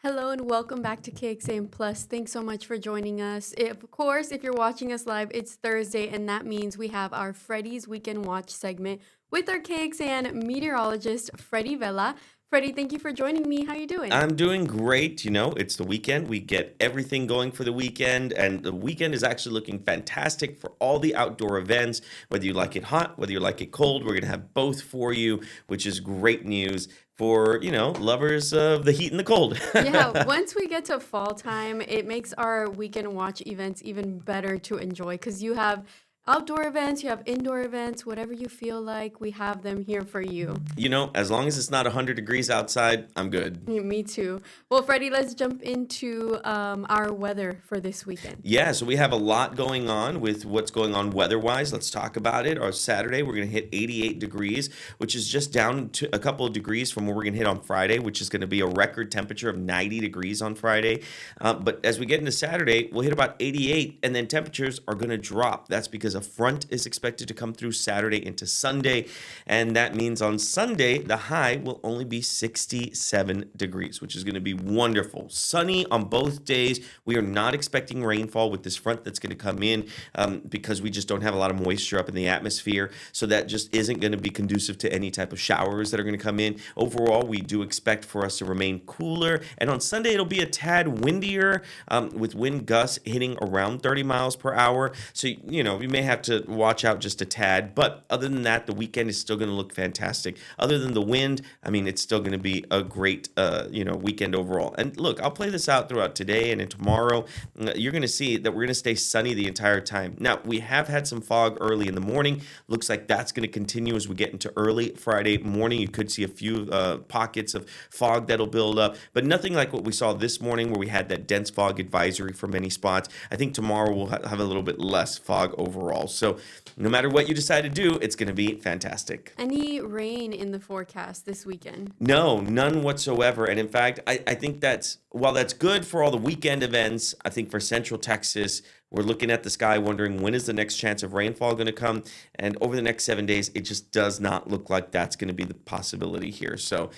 Hello and welcome back to KXAM Plus. Thanks so much for joining us. Of course, if you're watching us live, it's Thursday, and that means we have our Freddy's Weekend Watch segment with our KXAN meteorologist, Freddie Vela. Freddie, thank you for joining me. How you doing? I'm doing great. It's the weekend. We get everything going for the weekend, and the weekend is actually looking fantastic for all the outdoor events. Whether you like it hot, whether you like it cold, we're going to have both for you, which is great news for, lovers of the heat and the cold. Yeah, once we get to fall time, it makes our weekend watch events even better to enjoy because you have outdoor events, you have indoor events, whatever you feel like, we have them here for you. As long as it's not 100 degrees outside, I'm good. Yeah, me too. Well, Freddie, let's jump into our weather for this weekend. Yeah, so we have a lot going on with what's going on weather-wise. Let's talk about it. Our Saturday, we're going to hit 88 degrees, which is just down to a couple of degrees from what we're going to hit on Friday, which is going to be a record temperature of 90 degrees on Friday. But as we get into Saturday, we'll hit about 88, and then temperatures are going to drop. That's because a front is expected to come through Saturday into Sunday, and that means on Sunday, the high will only be 67 degrees, which is going to be wonderful. Sunny on both days. We are not expecting rainfall with this front that's going to come in because we just don't have a lot of moisture up in the atmosphere. So that just isn't going to be conducive to any type of showers that are going to come in. Overall, we do expect for us to remain cooler. And on Sunday, it'll be a tad windier with wind gusts hitting around 30 miles per hour. So, we may have to watch out just a tad. But other than that, the weekend is still going to look fantastic. Other than the wind, it's still going to be a great, weekend overall. And look, I'll play this out throughout today and then tomorrow. You're going to see that we're going to stay sunny the entire time. Now, we have had some fog early in the morning. Looks like that's going to continue as we get into early Friday morning. You could see a few pockets of fog that'll build up, but nothing like what we saw this morning where we had that dense fog advisory for many spots. I think tomorrow we'll have a little bit less fog overall. So no matter what you decide to do, it's going to be fantastic. Any rain in the forecast this weekend? No, none whatsoever. And in fact, I think while that's good for all the weekend events, I think for Central Texas, we're looking at the sky wondering when is the next chance of rainfall going to come. And over the next 7 days, it just does not look like that's going to be the possibility here. So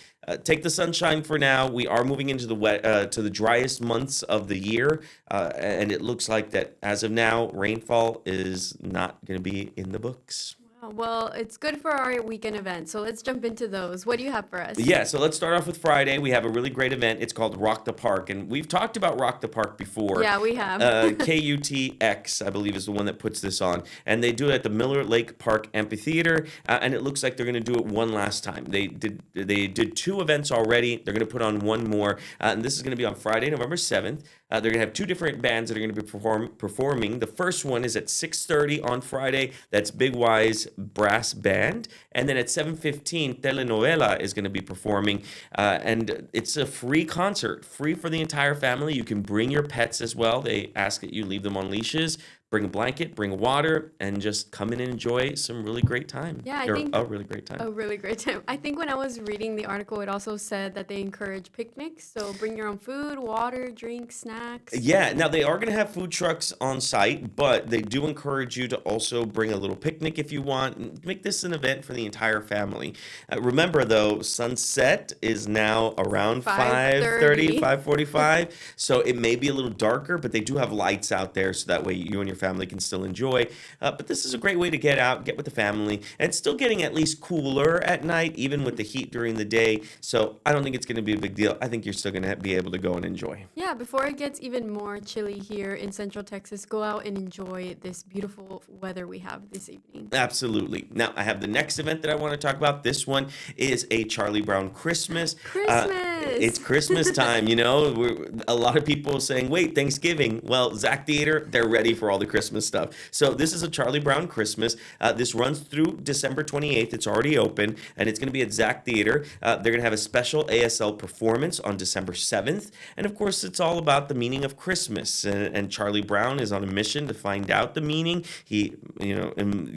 take the sunshine for now. We are moving into the driest months of the year. And it looks like that as of now, rainfall is not going to be in the books. Well, it's good for our weekend event, so let's jump into those. What do you have for us? Yeah, so let's start off with Friday. We have a really great event. It's called Rock the Park, and we've talked about Rock the Park before. Yeah, we have. KUTX, I believe, is the one that puts this on, and they do it at the Miller Lake Park Amphitheater, and it looks like they're going to do it one last time. They did two events already. They're going to put on one more, and this is going to be on Friday, November 7th. They're going to have two different bands that are going to be performing. The first one is at 6:30 on Friday. That's Big Wise Brass Band. And then at 7:15, Telenovela is going to be performing. And it's a free concert, free for the entire family. You can bring your pets as well. They ask that you leave them on leashes. Bring a blanket, bring water, and just come in and enjoy some really great time. Yeah, I think a really great time. A really great time. I think when I was reading the article, it also said that they encourage picnics. So bring your own food, water, drinks, snacks. Yeah, now they are going to have food trucks on site, but they do encourage you to also bring a little picnic if you want. Make this an event for the entire family. Remember, though, sunset is now around 5:30, 5:45. So it may be a little darker, but they do have lights out there so that way you and your family can still enjoy. But this is a great way to get out, get with the family, and it's still getting at least cooler at night, even with the heat during the day. So I don't think it's going to be a big deal. I think you're still going to be able to go and enjoy. Yeah, before it gets even more chilly here in Central Texas, go out and enjoy this beautiful weather we have this evening. Absolutely. Now, I have the next event that I want to talk about. This one is a Charlie Brown Christmas. It's Christmas time, a lot of people saying, wait, Thanksgiving. Well, Zach Theater, they're ready for all the Christmas stuff. So this is a Charlie Brown Christmas. This runs through December 28th. It's already open, and it's going to be at Zach Theater. They're going to have a special ASL performance on December 7th. And of course, it's all about the meaning of Christmas. And Charlie Brown is on a mission to find out the meaning. He,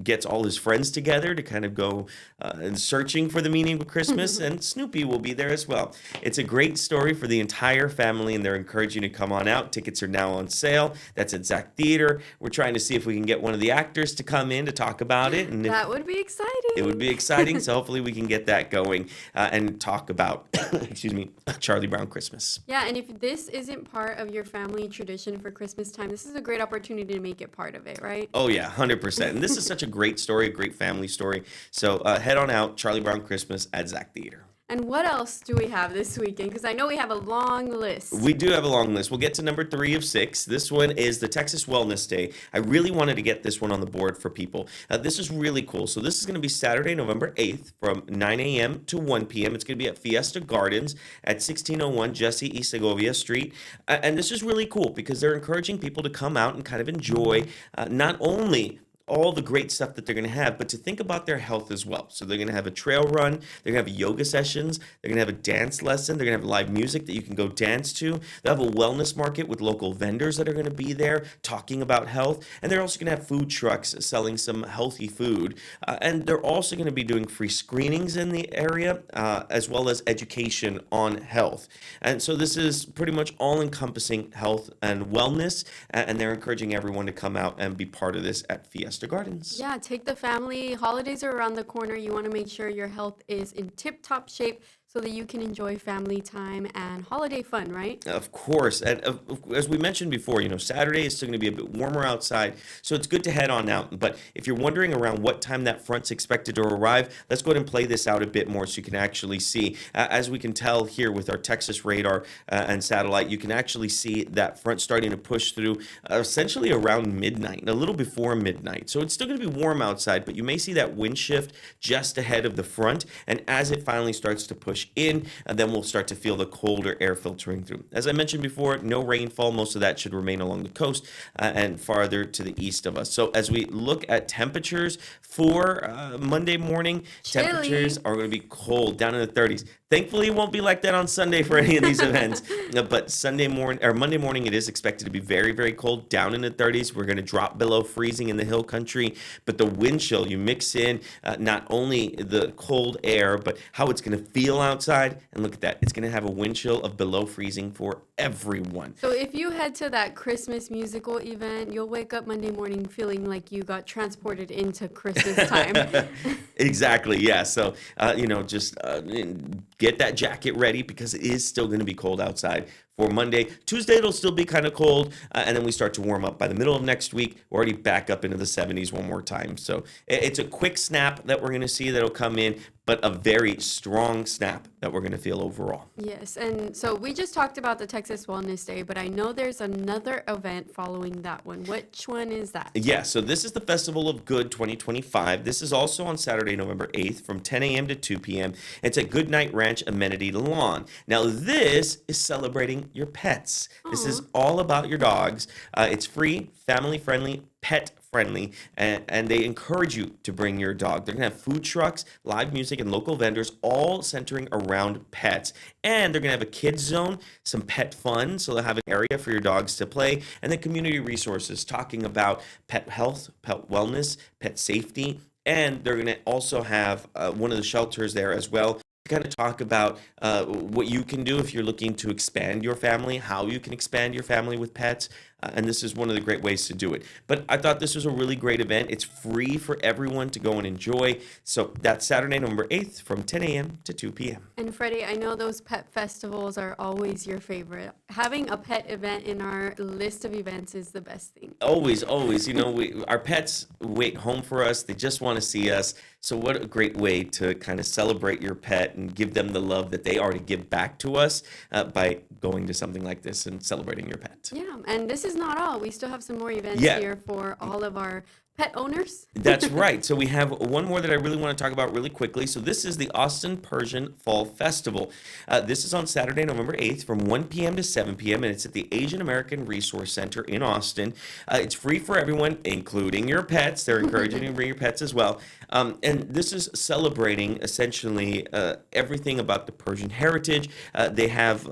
gets all his friends together to kind of go searching for the meaning of Christmas. And Snoopy will be there as well. It's a great story for the entire family, and they're encouraging you to come on out. Tickets are now on sale. That's at Zach Theater. We're trying to see if we can get one of the actors to come in to talk about it. And That would be exciting. it would be exciting. So hopefully we can get that going and talk about, excuse me, Charlie Brown Christmas. Yeah, and if this isn't part of your family tradition for Christmas time, this is a great opportunity to make it part of it, right? Oh, yeah, 100%. And this is such a great story, a great family story. So head on out, Charlie Brown Christmas at Zach Theater. And what else do we have this weekend? Because I know we have a long list. We do have a long list. We'll get to number 3 of 6. This one is the Texas Wellness Day. I really wanted to get this one on the board for people. This is really cool. So this is going to be Saturday, November 8th from 9 a.m. to 1 p.m. It's going to be at Fiesta Gardens at 1601 Jesse E. Segovia Street. And this is really cool because they're encouraging people to come out and kind of enjoy not only all the great stuff that they're going to have, but to think about their health as well. So they're going to have a trail run, they're going to have yoga sessions, they're going to have a dance lesson, they're going to have live music that you can go dance to. They'll have a wellness market with local vendors that are going to be there talking about health, and they're also going to have food trucks selling some healthy food. And they're also going to be doing free screenings in the area, as well as education on health. And so this is pretty much all-encompassing health and wellness, and they're encouraging everyone to come out and be part of this at Fiesta Gardens. Yeah, take the family. Holidays are around the corner. You want to make sure your health is in tip-top shape so that you can enjoy family time and holiday fun, right? Of course. And as we mentioned before, Saturday is still going to be a bit warmer outside, so it's good to head on out. But if you're wondering around what time that front's expected to arrive, let's go ahead and play this out a bit more so you can actually see. As we can tell here with our Texas radar and satellite, you can actually see that front starting to push through essentially around midnight, a little before midnight. So it's still going to be warm outside, but you may see that wind shift just ahead of the front. And as it finally starts to push in, and then we'll start to feel the colder air filtering through. As I mentioned before, no rainfall. Most of that should remain along the coast and farther to the east of us. So as we look at temperatures for Monday morning, Chilly. temperatures are going to be cold, down in the 30s. Thankfully, it won't be like that on Sunday for any of these events. But Monday morning, it is expected to be very, very cold, down in the 30s. We're going to drop below freezing in the hill country. But the wind chill, you mix in not only the cold air, but how it's going to feel outside. And look at that. It's going to have a wind chill of below freezing for everyone. So if you head to that Christmas musical event, you'll wake up Monday morning feeling like you got transported into Christmas time. Exactly. Yeah. So, just get that jacket ready because it is still going to be cold outside for Monday. Tuesday, it'll still be kind of cold, and then we start to warm up. By the middle of next week, we're already back up into the 70s one more time. So it's a quick snap that we're going to see that'll come in, but a very strong snap that we're going to feel overall. Yes, and so we just talked about the Texas Wellness Day, but I know there's another event following that one. Which one is that? Yeah, so this is the Festival of Good 2025. This is also on Saturday, November 8th from 10 a.m. to 2 p.m. It's at Goodnight Ranch Amenity Lawn. Now, this is celebrating your pets. This is all about your dogs. It's free, family-friendly, pet-friendly, and they encourage you to bring your dog. They're going to have food trucks, live music, and local vendors, all centering around pets. And they're going to have a kids zone, some pet fun, so they'll have an area for your dogs to play, and then community resources talking about pet health, pet wellness, pet safety, and they're going to also have one of the shelters there as well. Kind of talk about what you can do if you're looking to expand your family, how you can expand your family with pets, and this is one of the great ways to do it. But I thought this was a really great event. It's free for everyone to go and enjoy. So that's Saturday, November 8th from 10 a.m. to 2 p.m. And Freddie, I know those pet festivals are always your favorite. Having a pet event in our list of events is the best thing. Always, always. Our pets wait home for us. They just want to see us. So what a great way to kind of celebrate your pet and give them the love that they already give back to us by going to something like this and celebrating your pet. Yeah, and this is not all. We still have some more events Yeah. here for all of our pet owners. That's right. So we have one more that I really want to talk about really quickly. So this is the Austin Persian Fall Festival. This is on Saturday, November 8th from 1 p.m. to 7 p.m. and it's at the Asian American Resource Center in Austin. It's free for everyone, including your pets. They're encouraging you to bring your pets as well. And this is celebrating essentially everything about the Persian heritage. They have,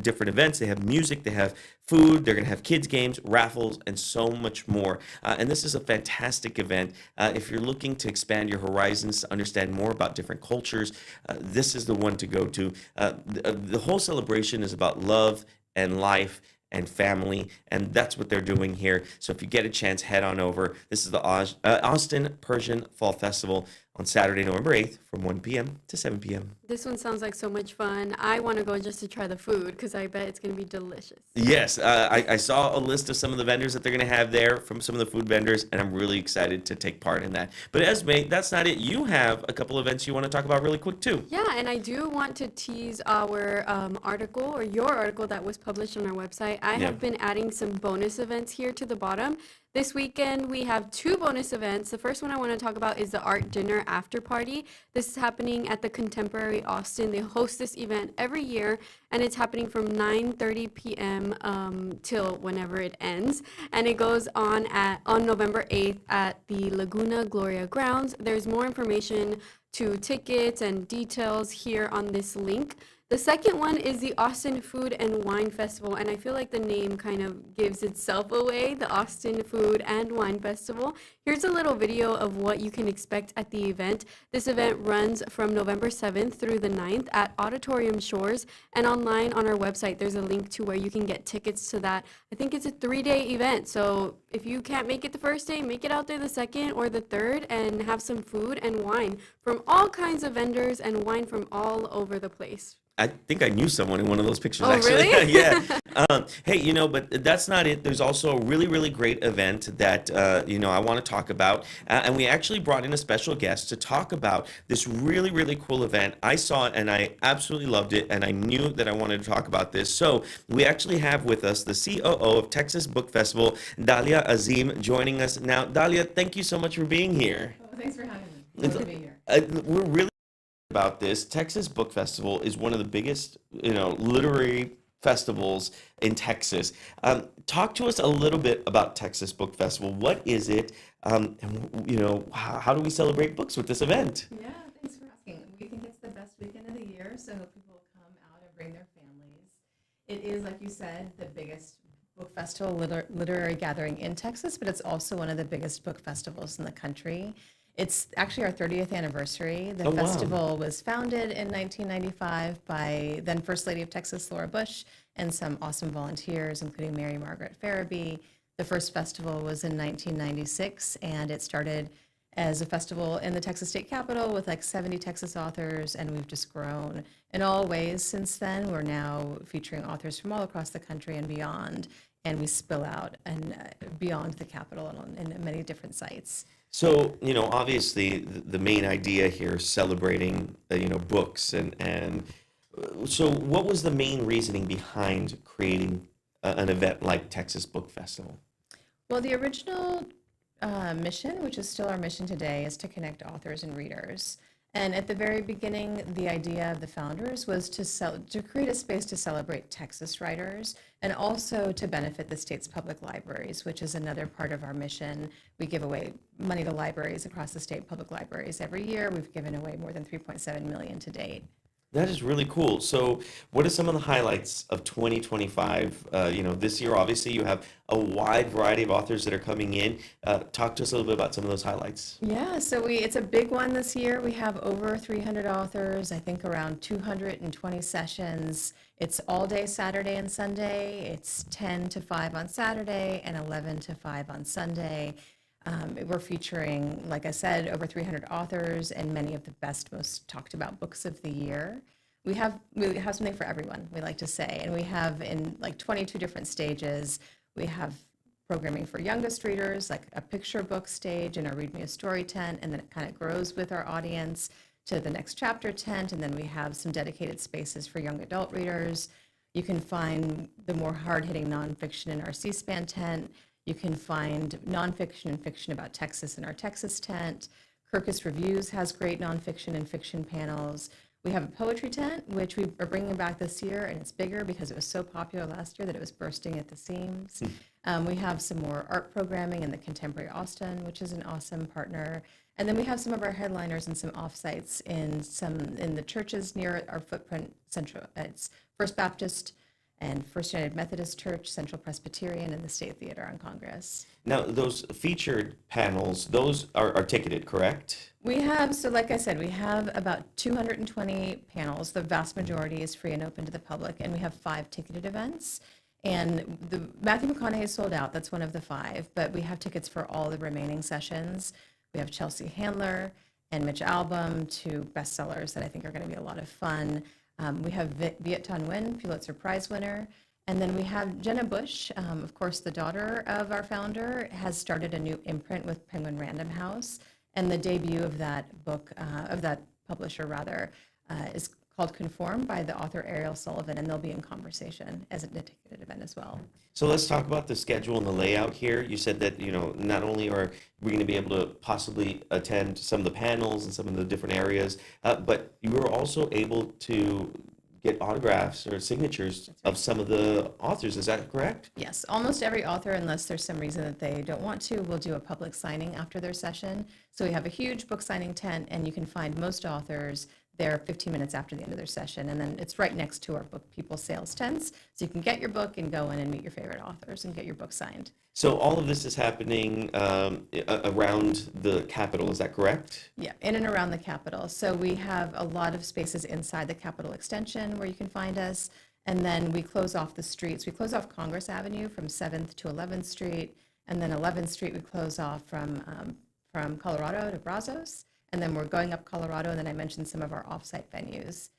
different events. They have music. They have food. They're going to have kids games, raffles, and so much more. And this is a fantastic event. If you're looking to expand your horizons, to understand more about different cultures, this is the one to go to. The whole celebration is about love and life and family, and that's what they're doing here. So if you get a chance, head on over. This is the Austin Persian Fall Festival on Saturday, November 8th from 1 p.m. to 7 p.m. This one sounds like so much fun. I want to go just to try the food because I bet it's going to be delicious. Yes, I saw a list of some of the vendors that they're going to have there from some of the food vendors, and I'm really excited to take part in that. But Esme, that's not it. You have a couple events you want to talk about really quick, too. Yeah, and I do want to tease our article or your article that was published on our website. I Yeah. have been adding some bonus events here to the bottom. This weekend, we have two bonus events. The first one I want to talk about is the art dinner after party. This is happening at the Contemporary Austin. They host this event every year, and it's happening from 9:30 p.m. Till whenever it ends. And it goes on November 8th at the Laguna Gloria grounds. There's more information to tickets and details here on this link. The second one is the Austin Food and Wine Festival, and I feel like the name kind of gives itself away, the Austin Food and Wine Festival. Here's a little video of what you can expect at the event. This event runs from November 7th through the 9th at Auditorium Shores, and online on our website, there's a link to where you can get tickets to that. I think it's a 3-day event, so if you can't make it the first day, make it out there the second or the third and have some food and wine from all kinds of vendors and wine from all over the place. I think I knew someone in one of those pictures, Oh, actually. really? Yeah. Hey, but that's not it. There's also a really, really great event that, I want to talk about. And we actually brought in a special guest to talk about this really, really cool event. I saw it and I absolutely loved it. And I knew that I wanted to talk about this. So we actually have with us the COO of Texas Book Festival, Dalia Azim, joining us now. Dalia, thank you so much for being here. Oh, thanks for having me. Glad to be here. We're really about this. Texas Book Festival is one of the biggest, literary festivals in Texas. Talk to us a little bit about Texas Book Festival. What is it? And how do we celebrate books with this event? Yeah, thanks for asking. We think it's the best weekend of the year, so hope people come out and bring their families. It is, like you said, the biggest book festival literary gathering in Texas, but it's also one of the biggest book festivals in the country. It's actually our 30th anniversary. The Oh, wow. festival was founded in 1995 by then First Lady of Texas, Laura Bush, and some awesome volunteers, including Mary Margaret Farabee. The first festival was in 1996, and it started as a festival in the Texas State Capitol with like 70 Texas authors, and we've just grown in all ways since then. We're now featuring authors from all across the country and beyond, and we spill out and beyond the Capitol and in many different sites. So, obviously the main idea here is celebrating, books and so what was the main reasoning behind creating an event like Texas Book Festival? Well, the original mission, which is still our mission today, is to connect authors and readers. And at the very beginning, the idea of the founders was to create a space to celebrate Texas writers and also to benefit the state's public libraries, which is another part of our mission. We give away money to libraries across the state public libraries every year. We've given away more than $3.7 million to date. That is really cool. So, what are some of the highlights of 2025? This year, obviously, you have a wide variety of authors that are coming in. Talk to us a little bit about some of those highlights. Yeah, so it's a big one this year. We have over 300 authors, I think around 220 sessions. It's all day Saturday and Sunday. It's 10 to 5 on Saturday and 11 to 5 on Sunday. We're featuring, like I said, over 300 authors and many of the best, most talked about books of the year. We have something for everyone, we like to say, and we have in like 22 different stages. We have programming for youngest readers, like a picture book stage and a Read Me a Story tent, and then it kind of grows with our audience to the next chapter tent, and then we have some dedicated spaces for young adult readers. You can find the more hard-hitting nonfiction in our C-SPAN tent. You can find nonfiction and fiction about Texas in our Texas tent. Kirkus Reviews has great nonfiction and fiction panels. We have a poetry tent, which we are bringing back this year, and it's bigger because it was so popular last year that it was bursting at the seams. We have some more art programming in the Contemporary Austin, which is an awesome partner. And then we have some of our headliners and some offsites in the churches near our footprint. It's First Baptist and First United Methodist Church, Central Presbyterian, and the State Theater on Congress. Now, those featured panels, those are ticketed, correct? We have, so like I said, we have about 220 panels. The vast majority is free and open to the public, and we have 5 ticketed events. And the Matthew McConaughey sold out. That's one of the 5, but we have tickets for all the remaining sessions. We have Chelsea Handler and Mitch Albom, 2 bestsellers that I think are going to be a lot of fun. We have Viet Thanh Nguyen, Pulitzer Prize winner. And then we have Jenna Bush, of course, the daughter of our founder, has started a new imprint with Penguin Random House. And the debut of that book, of that publisher rather, is called Conform by the author Ariel Sullivan, and they'll be in conversation as a ticketed event as well. So let's talk about the schedule and the layout here. You said that, not only are we going to be able to possibly attend some of the panels and some of the different areas, but you were also able to get autographs or signatures of some of the authors. Is that correct? Yes, almost every author, unless there's some reason that they don't want to, will do a public signing after their session. So we have a huge book signing tent, and you can find most authors there 15 minutes after the end of their session. And then it's right next to our Book People sales tents. So you can get your book and go in and meet your favorite authors and get your book signed. So all of this is happening around the Capitol. Is that correct? Yeah, in and around the Capitol. So we have a lot of spaces inside the Capitol Extension where you can find us. And then we close off the streets. We close off Congress Avenue from 7th to 11th Street. And then 11th Street we close off from Colorado to Brazos. And then we're going up Colorado, and then I mentioned some of our off-site venues.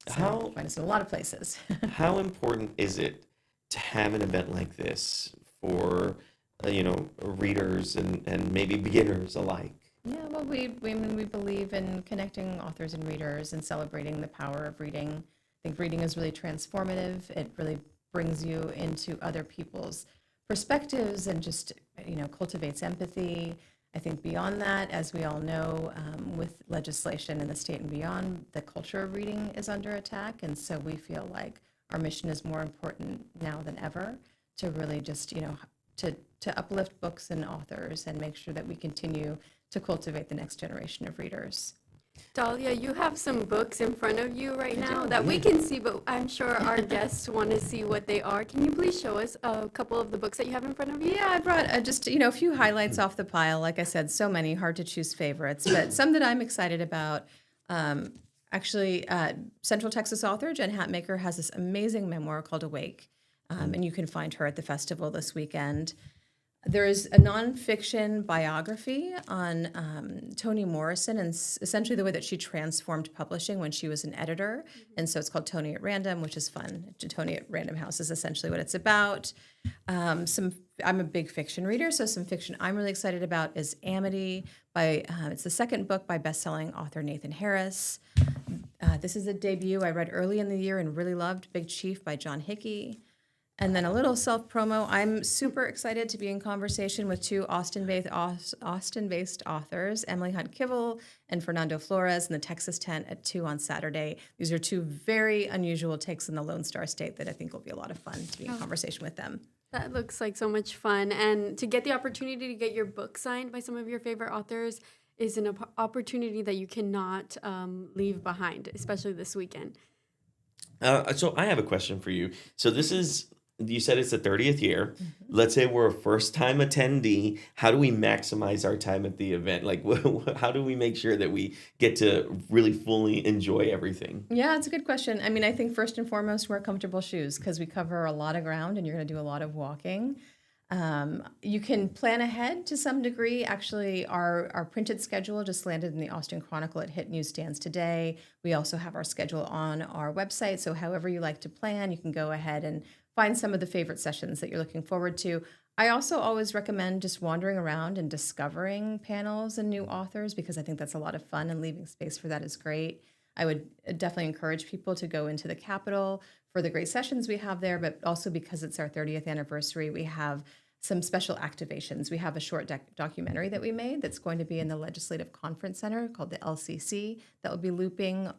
So How- find us in a lot of places. How important is it to have an event like this for, readers and maybe beginners alike? Yeah, well, we believe in connecting authors and readers and celebrating the power of reading. I think reading is really transformative. It really brings you into other people's perspectives and just, cultivates empathy. I think beyond that, as we all know, with legislation in the state and beyond, the culture of reading is under attack. And so we feel like our mission is more important now than ever to really just, to uplift books and authors and make sure that we continue to cultivate the next generation of readers. Dahlia, you have some books in front of you right now do. that we can see, but I'm sure our guests want to see what they are. Can you please show us a couple of the books that you have in front of you? Yeah, I brought just, a few highlights off the pile. Like I said, so many, hard to choose favorites, but some that I'm excited about. Central Texas author Jen Hatmaker has this amazing memoir called Awake, and you can find her at the festival this weekend. There is a nonfiction biography on Toni Morrison and essentially the way that she transformed publishing when she was an editor. And so it's called Toni at Random, which is fun. Toni at Random House is essentially what it's about. I'm a big fiction reader, so some fiction I'm really excited about is Amity. It's the second book by best-selling author Nathan Harris. This is a debut I read early in the year and really loved, Big Chief by John Hickey. And then a little self-promo. I'm super excited to be in conversation with 2 Austin-based authors, Emily Hunt Kivel and Fernando Flores in the Texas Tent at 2 on Saturday. These are 2 very unusual takes in the Lone Star State that I think will be a lot of fun to be in conversation with them. That looks like so much fun. And to get the opportunity to get your book signed by some of your favorite authors is an opportunity that you cannot leave behind, especially this weekend. So I have a question for you. So you said it's the 30th year. Mm-hmm. Let's say we're a first-time attendee. How do we maximize our time at the event? Like, how do we make sure that we get to really fully enjoy everything? Yeah, it's a good question. I mean, I think first and foremost, wear comfortable shoes because we cover a lot of ground and you're going to do a lot of walking. You can plan ahead to some degree. Actually, our printed schedule just landed in the Austin Chronicle. It hit newsstands today. We also have our schedule on our website. So however you like to plan, you can go ahead and find some of the favorite sessions that you're looking forward to. I also always recommend just wandering around and discovering panels and new authors because I think that's a lot of fun and leaving space for that is great. I would definitely encourage people to go into the Capitol for the great sessions we have there, but also because it's our 30th anniversary, we have some special activations. We have a short documentary that we made that's going to be in the Legislative Conference Center called the LCC that will be looping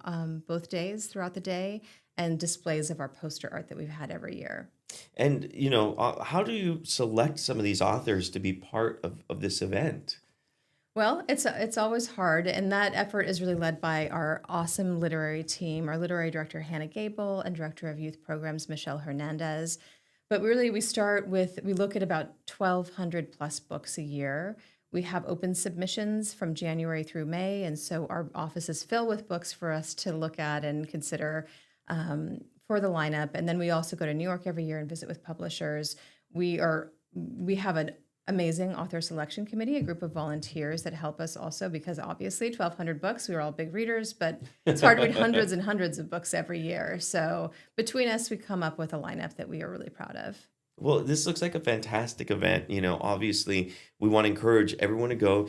both days throughout the day and displays of our poster art that we've had every year. And, how do you select some of these authors to be part of this event? Well, it's always hard, and that effort is really led by our awesome literary team, our literary director, Hannah Gable, and director of youth programs, Michelle Hernandez. But really, we look at about 1,200 plus books a year. We have open submissions from January through May, and so our offices fill with books for us to look at and consider for the lineup. And then we also go to New York every year and visit with publishers. We have an amazing author selection committee, a group of volunteers that help us also, because obviously 1,200 books, we were all big readers, but it's hard to read hundreds and hundreds of books every year. So between us, we come up with a lineup that we are really proud of. Well, this looks like a fantastic event. Obviously, we want to encourage everyone to go.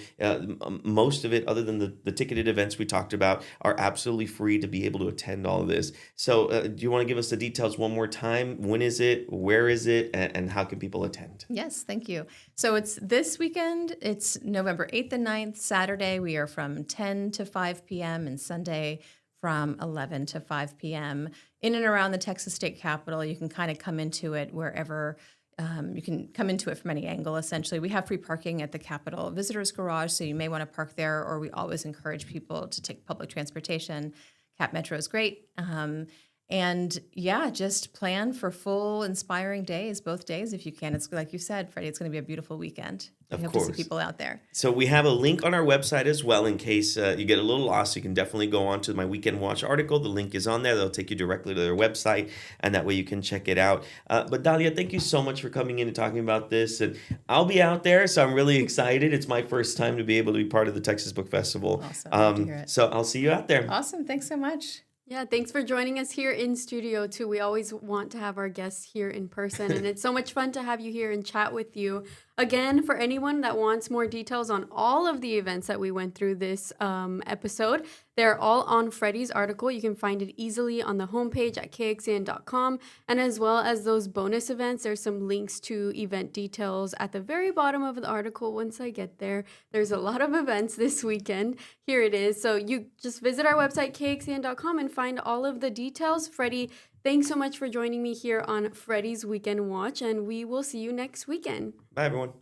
Most of it, other than the ticketed events we talked about, are absolutely free to be able to attend all of this. So do you want to give us the details one more time? When is it? Where is it? And how can people attend? Yes, thank you. So it's this weekend. It's November 8th and 9th, Saturday. We are from 10 to 5 p.m. and Sunday from 11 to 5 p.m. In and around the Texas State Capitol. You can kind of come into it wherever. You can come into it from any angle, essentially. We have free parking at the Capitol Visitors Garage, so you may want to park there, or we always encourage people to take public transportation. Cap Metro is great. And yeah, just plan for full, inspiring days, both days if you can. It's like you said, Freddie, it's going to be a beautiful weekend. Of I hope course. to see people out there. So we have a link on our website as well in case you get a little lost. You can definitely go on to my Weekend Watch article. The link is on there. They'll take you directly to their website, and that way you can check it out. But Dahlia, thank you so much for coming in and talking about this. And I'll be out there, so I'm really excited. It's my first time to be able to be part of the Texas Book Festival. Awesome. Glad to hear it. So I'll see you out there. Awesome. Thanks so much. Yeah, thanks for joining us here in studio too. We always want to have our guests here in person, and it's so much fun to have you here and chat with you. Again, for anyone that wants more details on all of the events that we went through this episode, they're all on Freddie's article. You can find it easily on the homepage at kxan.com. And as well as those bonus events, there's some links to event details at the very bottom of the article. Once I get there, there's a lot of events this weekend. Here it is. So you just visit our website, kxan.com, and find all of the details. Freddie, thanks so much for joining me here on Freddie's Weekend Watch, and we will see you next weekend. Bye, everyone.